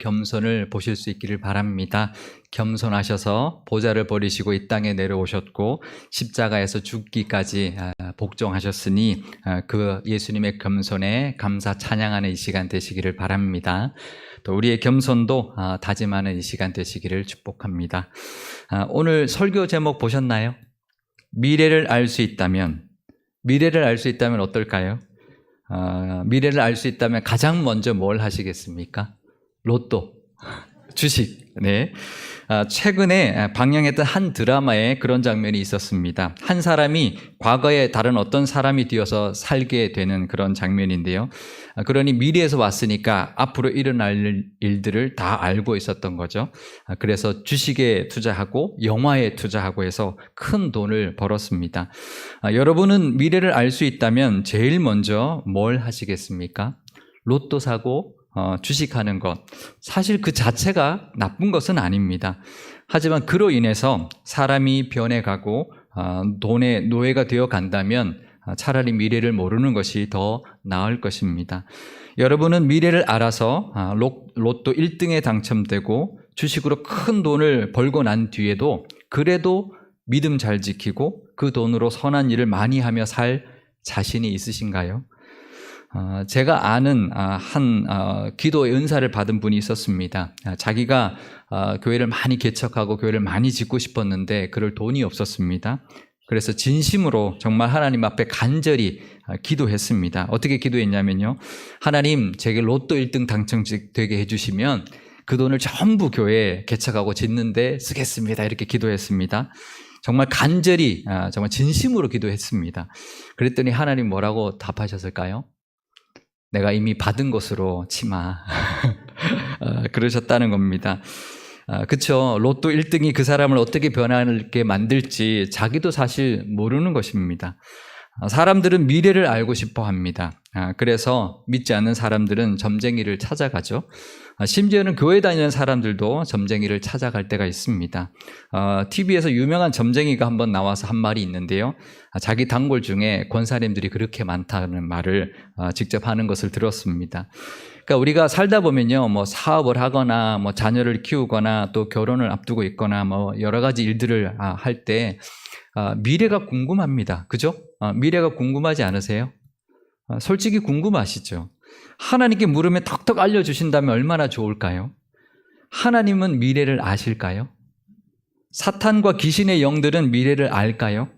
겸손을 보실 수 있기를 바랍니다. 겸손하셔서 보좌를 버리시고 이 땅에 내려오셨고 십자가에서 죽기까지 복종하셨으니 그 예수님의 겸손에 감사 찬양하는 이 시간 되시기를 바랍니다. 또 우리의 겸손도 다짐하는 이 시간 되시기를 축복합니다. 오늘 설교 제목 보셨나요? 미래를 알 수 있다면 어떨까요? 미래를 알 수 있다면 가장 먼저 뭘 하시겠습니까? 로또, 주식. 네. 최근에 방영했던 한 드라마에 그런 장면이 있었습니다. 한 사람이 과거에 다른 어떤 사람이 되어서 살게 되는 그런 장면인데요. 그러니 미래에서 왔으니까 앞으로 일어날 일들을 다 알고 있었던 거죠. 그래서 주식에 투자하고 영화에 투자하고 해서 큰 돈을 벌었습니다. 여러분은 미래를 알 수 있다면 제일 먼저 뭘 하시겠습니까? 로또 사고 주식하는 것, 사실 그 자체가 나쁜 것은 아닙니다. 하지만 그로 인해서 사람이 변해가고 돈의 노예가 되어 간다면 차라리 미래를 모르는 것이 더 나을 것입니다. 여러분은 미래를 알아서 로또 1등에 당첨되고 주식으로 큰 돈을 벌고 난 뒤에도 그래도 믿음 잘 지키고 그 돈으로 선한 일을 많이 하며 살 자신이 있으신가요? 제가 아는 한 기도의 은사를 받은 분이 있었습니다. 자기가 교회를 많이 개척하고 교회를 많이 짓고 싶었는데 그럴 돈이 없었습니다. 그래서 진심으로 정말 하나님 앞에 간절히 기도했습니다. 어떻게 기도했냐면요. 하나님, 제게 로또 1등 당첨되게 해주시면 그 돈을 전부 교회에 개척하고 짓는데 쓰겠습니다. 이렇게 기도했습니다. 정말 간절히, 정말 진심으로 기도했습니다. 그랬더니 하나님 뭐라고 답하셨을까요? 내가 이미 받은 것으로 치마. 그러셨다는 겁니다. 그쵸. 로또 1등이 그 사람을 어떻게 변하게 만들지 자기도 사실 모르는 것입니다. 사람들은 미래를 알고 싶어 합니다. 그래서 믿지 않는 사람들은 점쟁이를 찾아가죠. 심지어는 교회 다니는 사람들도 점쟁이를 찾아갈 때가 있습니다. TV에서 유명한 점쟁이가 한번 나와서 한 말이 있는데요. 자기 단골 중에 권사님들이 그렇게 많다는 말을 직접 하는 것을 들었습니다. 그러니까 우리가 살다 보면요, 뭐 사업을 하거나 뭐 자녀를 키우거나 또 결혼을 앞두고 있거나 뭐 여러 가지 일들을 할 때 미래가 궁금합니다. 그죠? 미래가 궁금하지 않으세요? 솔직히 궁금하시죠? 하나님께 물으면 턱턱 알려주신다면 얼마나 좋을까요? 하나님은 미래를 아실까요? 사탄과 귀신의 영들은 미래를 알까요?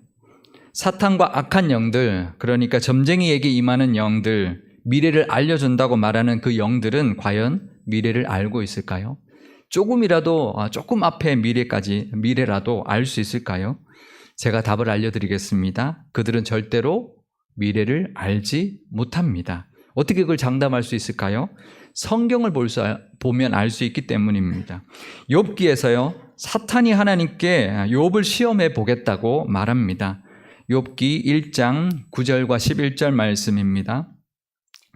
사탄과 악한 영들, 그러니까 점쟁이에게 임하는 영들, 미래를 알려준다고 말하는 그 영들은 과연 미래를 알고 있을까요? 조금 앞에 미래라도 알 수 있을까요? 제가 답을 알려드리겠습니다. 그들은 절대로 미래를 알지 못합니다. 어떻게 그걸 장담할 수 있을까요? 성경을 보면 알 수 있기 때문입니다. 욥기에서요, 사탄이 하나님께 욥을 시험해 보겠다고 말합니다. 욥기 1장 9절과 11절 말씀입니다.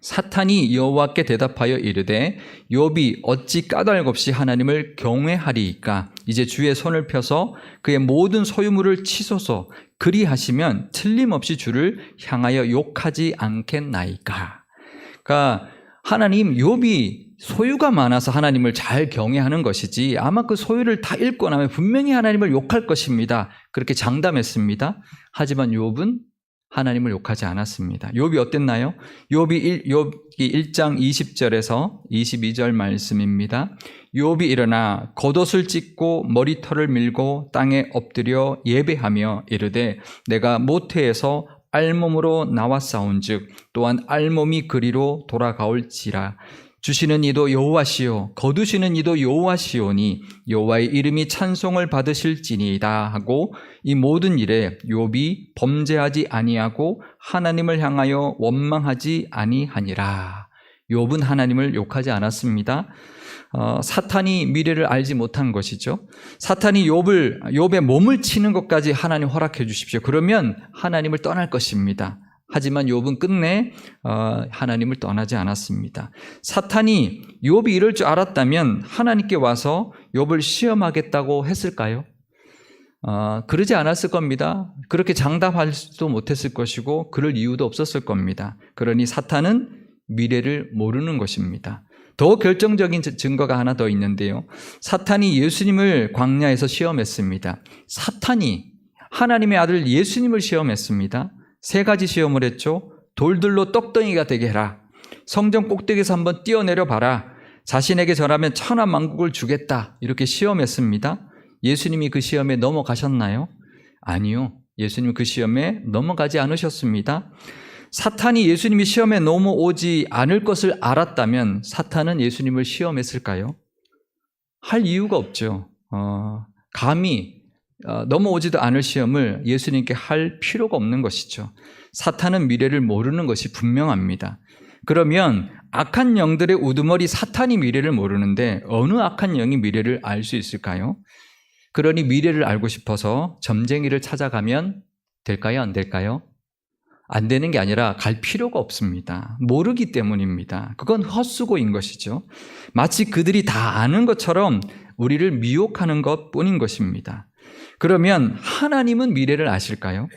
사탄이 여호와께 대답하여 이르되 욥이 어찌 까닭 없이 하나님을 경외하리이까? 이제 주의 손을 펴서 그의 모든 소유물을 치소서. 그리하시면 틀림없이 주를 향하여 욕하지 않겠나이까? 그러니까 하나님, 욥이 소유가 많아서 하나님을 잘 경외하는 것이지 아마 그 소유를 다 잃고 나면 분명히 하나님을 욕할 것입니다. 그렇게 장담했습니다. 하지만 욥은 하나님을 욕하지 않았습니다. 욥이 어땠나요? 욥기 1장 20절에서 22절 말씀입니다. 욥이 일어나 겉옷을 찢고 머리털을 밀고 땅에 엎드려 예배하며 이르되 내가 모태에서 알몸으로 나왔사온즉 또한 알몸이 그리로 돌아가올지라. 주시는 이도 여호와시요 거두시는 이도 여호와시오니 여호와의 이름이 찬송을 받으실지니이다 하고 이 모든 일에 욥이 범죄하지 아니하고 하나님을 향하여 원망하지 아니하니라. 욥은 하나님을 욕하지 않았습니다. 사탄이 미래를 알지 못한 것이죠. 사탄이 욥의 몸을 치는 것까지 하나님 허락해 주십시오. 그러면 하나님을 떠날 것입니다. 하지만 욥은 끝내 하나님을 떠나지 않았습니다. 사탄이 욥이 이럴 줄 알았다면 하나님께 와서 욥을 시험하겠다고 했을까요? 그러지 않았을 겁니다. 그렇게 장담할 수도 못했을 것이고 그럴 이유도 없었을 겁니다. 그러니 사탄은 미래를 모르는 것입니다. 더 결정적인 증거가 하나 더 있는데요. 사탄이 예수님을 광야에서 시험했습니다. 사탄이 하나님의 아들 예수님을 시험했습니다. 3가지 시험을 했죠. 돌들로 떡덩이가 되게 해라. 성전 꼭대기에서 한번 뛰어내려 봐라. 자신에게 전하면 천하만국을 주겠다. 이렇게 시험했습니다. 예수님이 그 시험에 넘어가셨나요? 아니요. 예수님 그 시험에 넘어가지 않으셨습니다. 사탄이 예수님이 시험에 넘어오지 않을 것을 알았다면 사탄은 예수님을 시험했을까요? 할 이유가 없죠. 감히 넘어오지도 않을 시험을 예수님께 할 필요가 없는 것이죠. 사탄은 미래를 모르는 것이 분명합니다. 그러면 악한 영들의 우두머리 사탄이 미래를 모르는데 어느 악한 영이 미래를 알 수 있을까요? 그러니 미래를 알고 싶어서 점쟁이를 찾아가면 될까요? 안 될까요? 안 되는 게 아니라 갈 필요가 없습니다. 모르기 때문입니다. 그건 헛수고인 것이죠. 마치 그들이 다 아는 것처럼 우리를 미혹하는 것뿐인 것입니다. 그러면 하나님은 미래를 아실까요?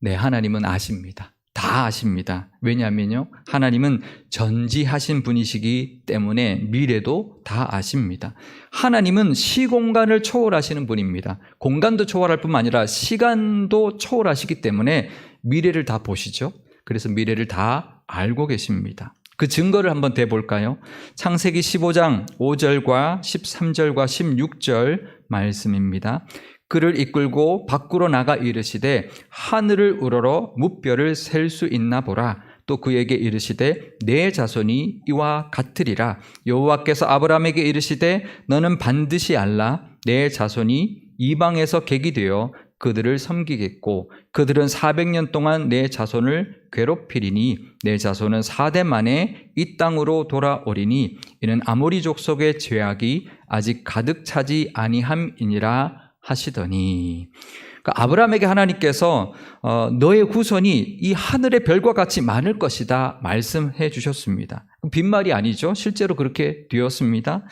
네, 하나님은 아십니다. 다 아십니다. 왜냐하면요, 하나님은 전지하신 분이시기 때문에 미래도 다 아십니다. 하나님은 시공간을 초월하시는 분입니다. 공간도 초월할 뿐만 아니라 시간도 초월하시기 때문에 미래를 다 보시죠. 그래서 미래를 다 알고 계십니다. 그 증거를 한번 대볼까요? 창세기 15장 5절과 13절과 16절 말씀입니다. 그를 이끌고 밖으로 나가 이르시되 하늘을 우러러 무뼈를 셀 수 있나 보라. 또 그에게 이르시되 내 자손이 이와 같으리라. 여호와께서 아브라함에게 이르시되 너는 반드시 알라. 내 자손이 이방에서 객이 되어 그들을 섬기겠고 그들은 400년 동안 내 자손을 괴롭히리니 내 자손은 4대 만에 이 땅으로 돌아오리니 이는 아모리 족속의 죄악이 아직 가득 차지 아니함이니라 하시더니, 그러니까 아브라함에게 하나님께서 너의 후손이 이 하늘의 별과 같이 많을 것이다 말씀해 주셨습니다. 빈말이 아니죠. 실제로 그렇게 되었습니다.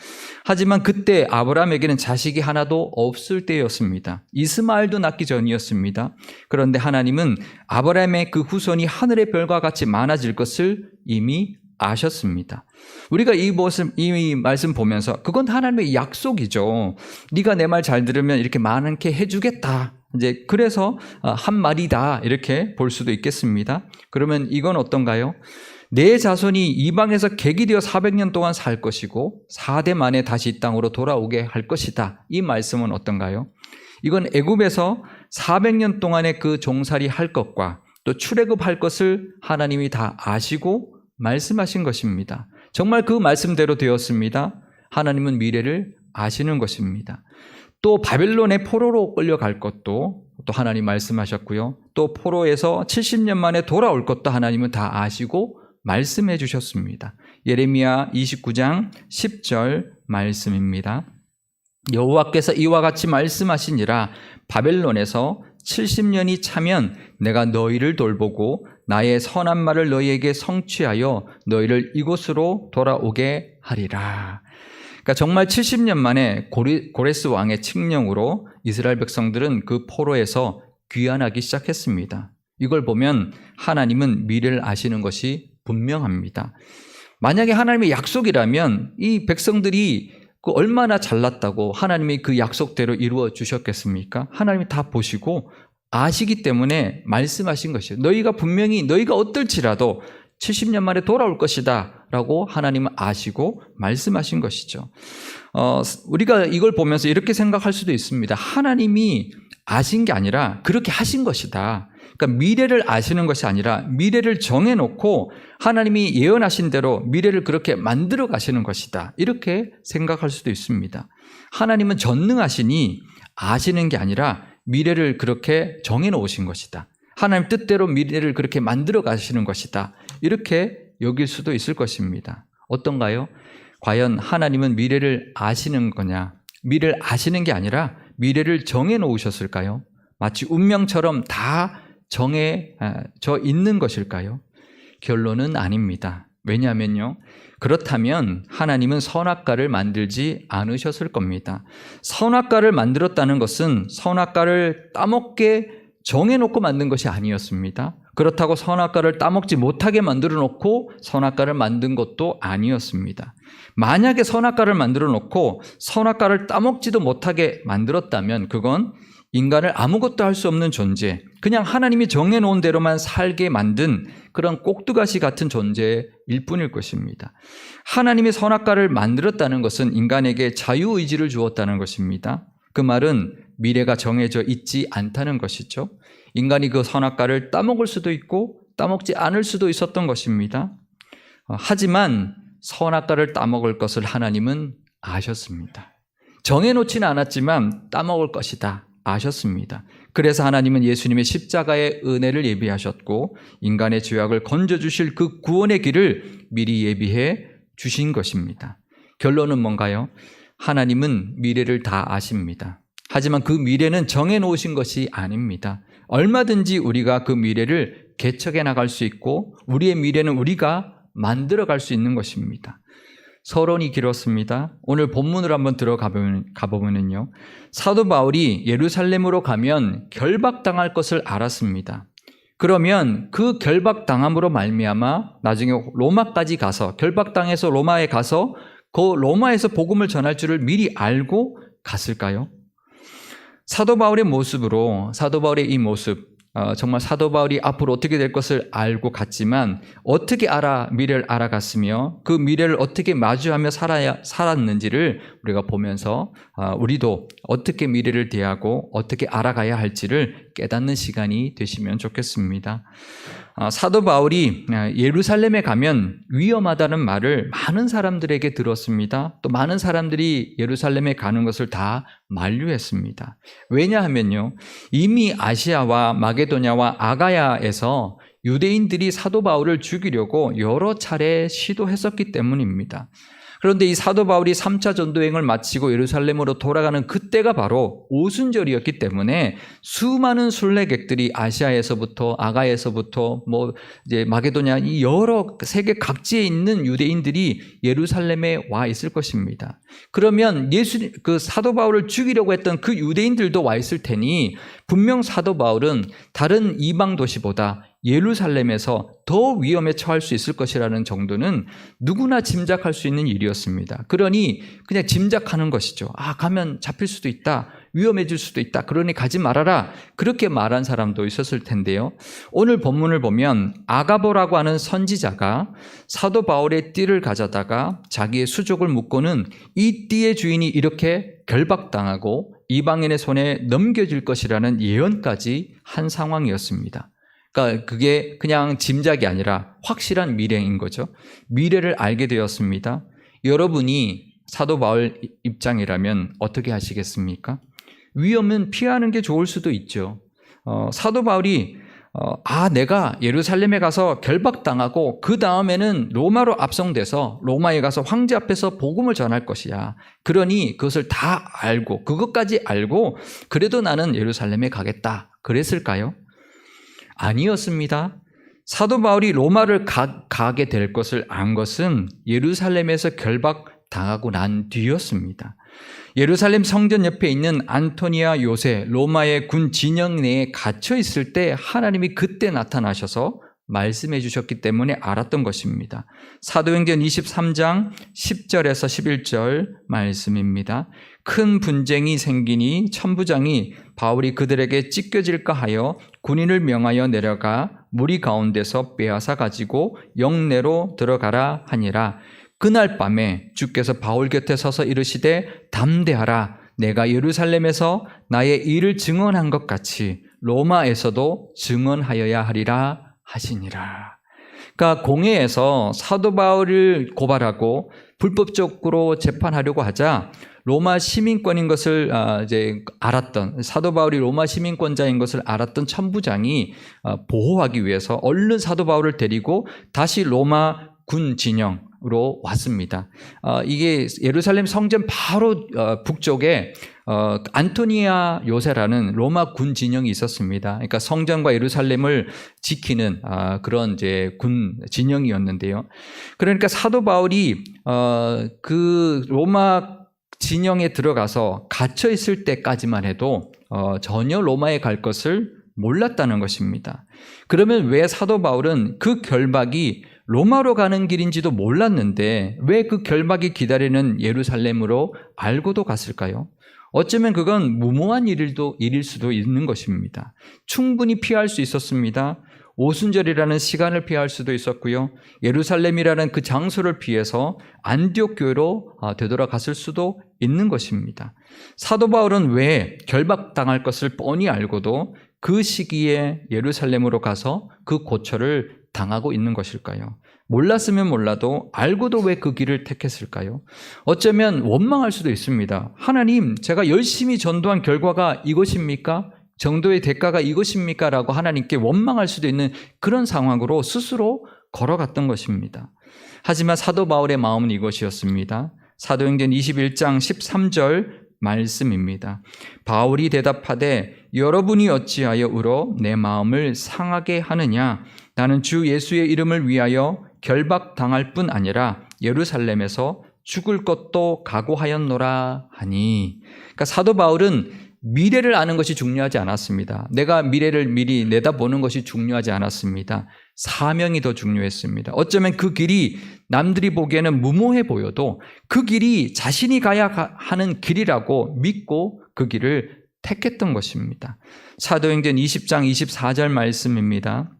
하지만 그때 아브라함에게는 자식이 하나도 없을 때였습니다. 이스마엘도 낳기 전이었습니다. 그런데 하나님은 아브라함의 그 후손이 하늘의 별과 같이 많아질 것을 이미 아셨습니다. 우리가 이 말씀 보면서 그건 하나님의 약속이죠. 네가 내 말 잘 들으면 이렇게 많게 해주겠다. 이제 그래서 한 말이다 이렇게 볼 수도 있겠습니다. 그러면 이건 어떤가요? 내 자손이 이방에서 객이 되어 400년 동안 살 것이고 4대 만에 다시 이 땅으로 돌아오게 할 것이다. 이 말씀은 어떤가요? 이건 애굽에서 400년 동안의 그 종살이 할 것과 또 출애굽할 것을 하나님이 다 아시고 말씀하신 것입니다. 정말 그 말씀대로 되었습니다. 하나님은 미래를 아시는 것입니다. 또 바벨론의 포로로 끌려갈 것도 또 하나님 말씀하셨고요. 또 포로에서 70년 만에 돌아올 것도 하나님은 다 아시고 말씀해 주셨습니다. 예레미야 29장 10절 말씀입니다. 여호와께서 이와 같이 말씀하시니라. 바벨론에서 70년이 차면 내가 너희를 돌보고 나의 선한 말을 너희에게 성취하여 너희를 이곳으로 돌아오게 하리라. 그러니까 정말 70년 만에 고레스 왕의 칙령으로 이스라엘 백성들은 그 포로에서 귀환하기 시작했습니다. 이걸 보면 하나님은 미래를 아시는 것이 분명합니다. 만약에 하나님의 약속이라면 이 백성들이 얼마나 잘났다고 하나님이 그 약속대로 이루어 주셨겠습니까? 하나님이 다 보시고 아시기 때문에 말씀하신 것이에요. 너희가 분명히 너희가 어떨지라도 70년 만에 돌아올 것이다 라고 하나님은 아시고 말씀하신 것이죠. 우리가 이걸 보면서 이렇게 생각할 수도 있습니다. 하나님이 아신 게 아니라 그렇게 하신 것이다. 그러니까 미래를 아시는 것이 아니라 미래를 정해놓고 하나님이 예언하신 대로 미래를 그렇게 만들어 가시는 것이다. 이렇게 생각할 수도 있습니다. 하나님은 전능하시니 아시는 게 아니라 미래를 그렇게 정해놓으신 것이다. 하나님 뜻대로 미래를 그렇게 만들어 가시는 것이다. 이렇게 여길 수도 있을 것입니다. 어떤가요? 과연 하나님은 미래를 아시는 거냐? 미래를 아시는 게 아니라 미래를 정해놓으셨을까요? 마치 운명처럼 다 정해져 있는 것일까요? 결론은 아닙니다. 왜냐하면요, 그렇다면 하나님은 선악과를 만들지 않으셨을 겁니다. 선악과를 만들었다는 것은 선악과를 따먹게 정해놓고 만든 것이 아니었습니다. 그렇다고 선악과를 따먹지 못하게 만들어 놓고 선악과를 만든 것도 아니었습니다. 만약에 선악과를 만들어 놓고 선악과를 따먹지도 못하게 만들었다면 그건 인간을 아무것도 할 수 없는 존재, 그냥 하나님이 정해놓은 대로만 살게 만든 그런 꼭두가시 같은 존재일 뿐일 것입니다. 하나님이 선악과를 만들었다는 것은 인간에게 자유의지를 주었다는 것입니다. 그 말은 미래가 정해져 있지 않다는 것이죠. 인간이 그 선악과를 따먹을 수도 있고 따먹지 않을 수도 있었던 것입니다. 하지만 선악과를 따먹을 것을 하나님은 아셨습니다. 정해놓지는 않았지만 따먹을 것이다 아셨습니다. 그래서 하나님은 예수님의 십자가의 은혜를 예비하셨고 인간의 죄악을 건져주실 그 구원의 길을 미리 예비해 주신 것입니다. 결론은 뭔가요? 하나님은 미래를 다 아십니다. 하지만 그 미래는 정해놓으신 것이 아닙니다. 얼마든지 우리가 그 미래를 개척해 나갈 수 있고 우리의 미래는 우리가 만들어갈 수 있는 것입니다. 서론이 길었습니다. 오늘 본문으로 한번 들어가 보면요, 사도 바울이 예루살렘으로 가면 결박당할 것을 알았습니다. 그러면 그 결박당함으로 말미암아 나중에 로마까지 가서 결박당해서 로마에 가서 그 로마에서 복음을 전할 줄을 미리 알고 갔을까요? 사도 바울의 모습으로 사도 바울의 이 모습, 정말 사도 바울이 앞으로 어떻게 될 것을 알고 갔지만 어떻게 미래를 알아갔으며 그 미래를 어떻게 마주하며 살았는지를 우리가 보면서 우리도 어떻게 미래를 대하고 어떻게 알아가야 할지를 깨닫는 시간이 되시면 좋겠습니다. 사도 바울이 예루살렘에 가면 위험하다는 말을 많은 사람들에게 들었습니다. 또 많은 사람들이 예루살렘에 가는 것을 다 만류했습니다. 왜냐하면요, 이미 아시아와 마게도냐와 아가야에서 유대인들이 사도 바울을 죽이려고 여러 차례 시도했었기 때문입니다. 그런데 이 사도 바울이 3차 전도행을 마치고 예루살렘으로 돌아가는 그때가 바로 오순절이었기 때문에 수많은 순례객들이 아시아에서부터 아가야에서부터 이제 마게도냐 이 여러 세계 각지에 있는 유대인들이 예루살렘에 와 있을 것입니다. 그러면 그 사도 바울을 죽이려고 했던 그 유대인들도 와 있을 테니 분명 사도 바울은 다른 이방 도시보다 예루살렘에서 더 위험에 처할 수 있을 것이라는 정도는 누구나 짐작할 수 있는 일이었습니다. 그러니 그냥 짐작하는 것이죠. 가면 잡힐 수도 있다. 위험해질 수도 있다. 그러니 가지 말아라. 그렇게 말한 사람도 있었을 텐데요. 오늘 본문을 보면 아가보라고 하는 선지자가 사도 바울의 띠를 가져다가 자기의 수족을 묶고는 이 띠의 주인이 이렇게 결박당하고 이방인의 손에 넘겨질 것이라는 예언까지 한 상황이었습니다. 그러니까 그게 그냥 짐작이 아니라 확실한 미래인 거죠. 미래를 알게 되었습니다. 여러분이 사도 바울 입장이라면 어떻게 하시겠습니까? 위험은 피하는 게 좋을 수도 있죠. 사도 바울이 내가 예루살렘에 가서 결박당하고 그 다음에는 로마로 압송돼서 로마에 가서 황제 앞에서 복음을 전할 것이야. 그러니 그것을 다 알고 그것까지 알고 그래도 나는 예루살렘에 가겠다. 그랬을까요? 아니었습니다. 사도 바울이 로마를 가게 될 것을 안 것은 예루살렘에서 결박당하고 난 뒤였습니다. 예루살렘 성전 옆에 있는 안토니아 요새 로마의 군 진영 내에 갇혀 있을 때 하나님이 그때 나타나셔서 말씀해 주셨기 때문에 알았던 것입니다. 사도행전 23장 10절에서 11절 말씀입니다. 큰 분쟁이 생기니 천부장이 바울이 그들에게 찢겨질까 하여 군인을 명하여 내려가 무리 가운데서 빼앗아 가지고 영내로 들어가라 하니라. 그날 밤에 주께서 바울 곁에 서서 이르시되 담대하라. 내가 예루살렘에서 나의 일을 증언한 것 같이 로마에서도 증언하여야 하리라 하시니라. 그러니까 공회에서 사도 바울을 고발하고 불법적으로 재판하려고 하자 로마 시민권인 것을 이제 알았던 사도 바울이 로마 시민권자인 것을 알았던 천부장이 보호하기 위해서 얼른 사도 바울을 데리고 다시 로마 군 진영으로 왔습니다. 이게 예루살렘 성전 바로 북쪽에 안토니아 요새라는 로마 군 진영이 있었습니다. 그러니까 성전과 예루살렘을 지키는 그런 이제 군 진영이었는데요. 그러니까 사도 바울이 그 로마 진영에 들어가서 갇혀 있을 때까지만 해도 전혀 로마에 갈 것을 몰랐다는 것입니다. 그러면 왜 사도 바울은 그 결박이 로마로 가는 길인지도 몰랐는데 왜 그 결박이 기다리는 예루살렘으로 알고도 갔을까요? 어쩌면 그건 무모한 일일 수도 있는 것입니다. 충분히 피할 수 있었습니다. 오순절이라는 시간을 피할 수도 있었고요. 예루살렘이라는 그 장소를 피해서 안디옥 교회로 되돌아갔을 수도 있는 것입니다. 사도 바울은 왜 결박당할 것을 뻔히 알고도 그 시기에 예루살렘으로 가서 그 고초를 당하고 있는 것일까요? 몰랐으면 몰라도 알고도 왜 그 길을 택했을까요? 어쩌면 원망할 수도 있습니다. 하나님, 제가 열심히 전도한 결과가 이것입니까? 정도의 대가가 이것입니까? 라고 하나님께 원망할 수도 있는 그런 상황으로 스스로 걸어갔던 것입니다. 하지만 사도 바울의 마음은 이것이었습니다. 사도행전 21장 13절 말씀입니다. 바울이 대답하되 여러분이 어찌하여 울어 내 마음을 상하게 하느냐? 나는 주 예수의 이름을 위하여 결박당할 뿐 아니라 예루살렘에서 죽을 것도 각오하였노라 하니. 그러니까 사도 바울은 미래를 아는 것이 중요하지 않았습니다. 내가 미래를 미리 내다보는 것이 중요하지 않았습니다. 사명이 더 중요했습니다. 어쩌면 그 길이 남들이 보기에는 무모해 보여도 그 길이 자신이 가야 하는 길이라고 믿고 그 길을 택했던 것입니다. 사도행전 20장 24절 말씀입니다.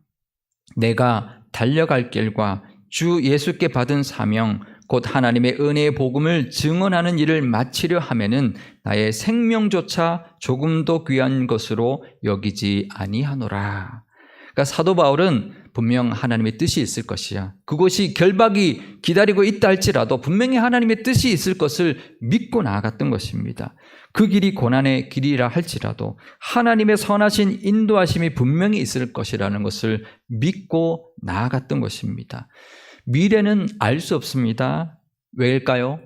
내가 달려갈 길과 주 예수께 받은 사명 곧 하나님의 은혜의 복음을 증언하는 일을 마치려 하면은 나의 생명조차 조금도 귀한 것으로 여기지 아니하노라. 그러니까 사도 바울은 분명 하나님의 뜻이 있을 것이야. 그것이 결박이 기다리고 있다 할지라도 분명히 하나님의 뜻이 있을 것을 믿고 나아갔던 것입니다. 그 길이 고난의 길이라 할지라도 하나님의 선하신 인도하심이 분명히 있을 것이라는 것을 믿고 나아갔던 것입니다. 미래는 알 수 없습니다. 왜일까요?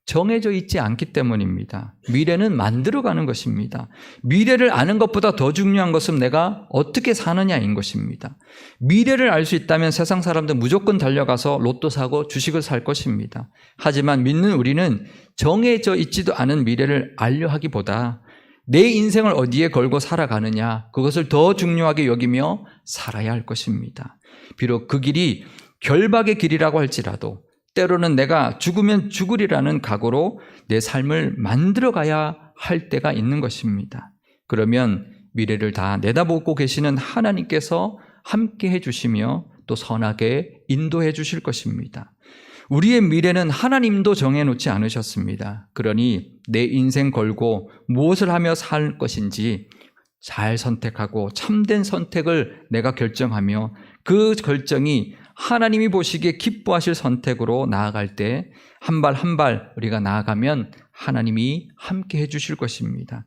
정해져 있지 않기 때문입니다. 미래는 만들어가는 것입니다. 미래를 아는 것보다 더 중요한 것은 내가 어떻게 사느냐인 것입니다. 미래를 알 수 있다면 세상 사람들 무조건 달려가서 로또 사고 주식을 살 것입니다. 하지만 믿는 우리는 정해져 있지도 않은 미래를 알려 하기보다 내 인생을 어디에 걸고 살아가느냐, 그것을 더 중요하게 여기며 살아야 할 것입니다. 비록 그 길이 결박의 길이라고 할지라도 때로는 내가 죽으면 죽으리라는 각오로 내 삶을 만들어가야 할 때가 있는 것입니다. 그러면 미래를 다 내다보고 계시는 하나님께서 함께 해주시며 또 선하게 인도해 주실 것입니다. 우리의 미래는 하나님도 정해놓지 않으셨습니다. 그러니 내 인생 걸고 무엇을 하며 살 것인지 잘 선택하고 참된 선택을 내가 결정하며 그 결정이 하나님이 보시기에 기뻐하실 선택으로 나아갈 때 한 발 한 발 우리가 나아가면 하나님이 함께 해주실 것입니다.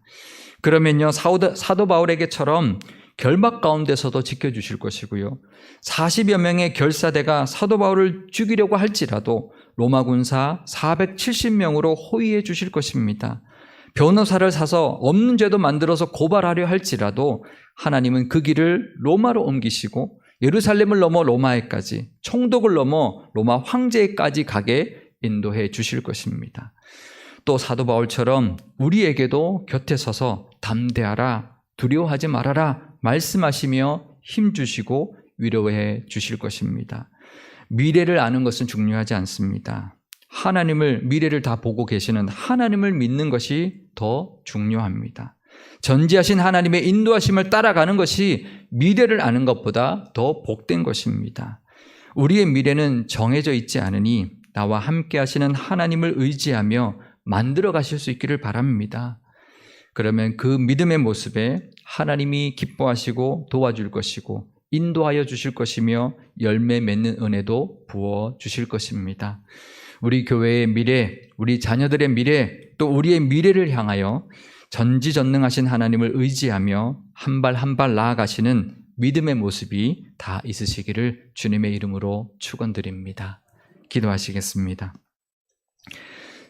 그러면요, 사도 바울에게처럼 결박 가운데서도 지켜주실 것이고요, 40여 명의 결사대가 사도 바울을 죽이려고 할지라도 로마 군사 470명으로 호위해 주실 것입니다. 변호사를 사서 없는 죄도 만들어서 고발하려 할지라도 하나님은 그 길을 로마로 옮기시고 예루살렘을 넘어 로마에까지, 총독을 넘어 로마 황제에까지 가게 인도해 주실 것입니다. 또 사도 바울처럼 우리에게도 곁에 서서 담대하라, 두려워하지 말아라 말씀하시며 힘주시고 위로해 주실 것입니다. 미래를 아는 것은 중요하지 않습니다. 하나님을, 미래를 다 보고 계시는 하나님을 믿는 것이 더 중요합니다. 전지하신 하나님의 인도하심을 따라가는 것이 미래를 아는 것보다 더 복된 것입니다. 우리의 미래는 정해져 있지 않으니 나와 함께 하시는 하나님을 의지하며 만들어 가실 수 있기를 바랍니다. 그러면 그 믿음의 모습에 하나님이 기뻐하시고 도와줄 것이고 인도하여 주실 것이며 열매 맺는 은혜도 부어 주실 것입니다. 우리 교회의 미래, 우리 자녀들의 미래, 또 우리의 미래를 향하여 전지전능하신 하나님을 의지하며 한 발 한 발 나아가시는 믿음의 모습이 다 있으시기를 주님의 이름으로 축원드립니다. 기도하시겠습니다.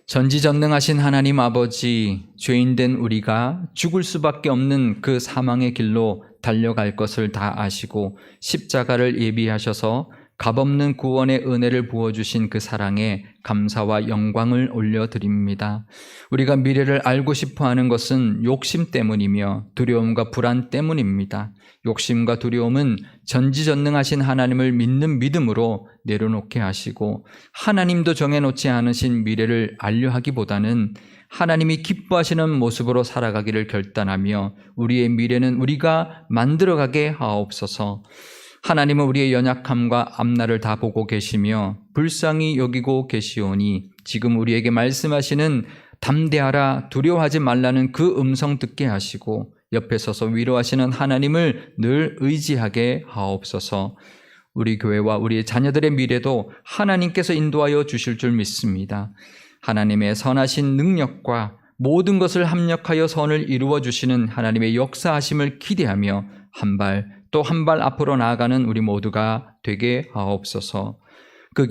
전지전능하신 하나님 아버지, 죄인된 우리가 죽을 수밖에 없는 그 사망의 길로 달려갈 것을 다 아시고 십자가를 예비하셔서 값없는 구원의 은혜를 부어주신 그 사랑에 감사와 영광을 올려드립니다. 우리가 미래를 알고 싶어하는 것은 욕심 때문이며 두려움과 불안 때문입니다. 욕심과 두려움은 전지전능하신 하나님을 믿는 믿음으로 내려놓게 하시고 하나님도 정해놓지 않으신 미래를 알려하기보다는 하나님이 기뻐하시는 모습으로 살아가기를 결단하며 우리의 미래는 우리가 만들어가게 하옵소서. 하나님은 우리의 연약함과 앞날을 다 보고 계시며 불쌍히 여기고 계시오니 지금 우리에게 말씀하시는 담대하라 두려워하지 말라는 그 음성 듣게 하시고 옆에 서서 위로하시는 하나님을 늘 의지하게 하옵소서. 우리 교회와 우리 자녀들의 미래도 하나님께서 인도하여 주실 줄 믿습니다. 하나님의 선하신 능력과 모든 것을 합력하여 선을 이루어 주시는 하나님의 역사하심을 기대하며 한 발 또 한 발 앞으로 나아가는 우리 모두가 되게 하옵소서.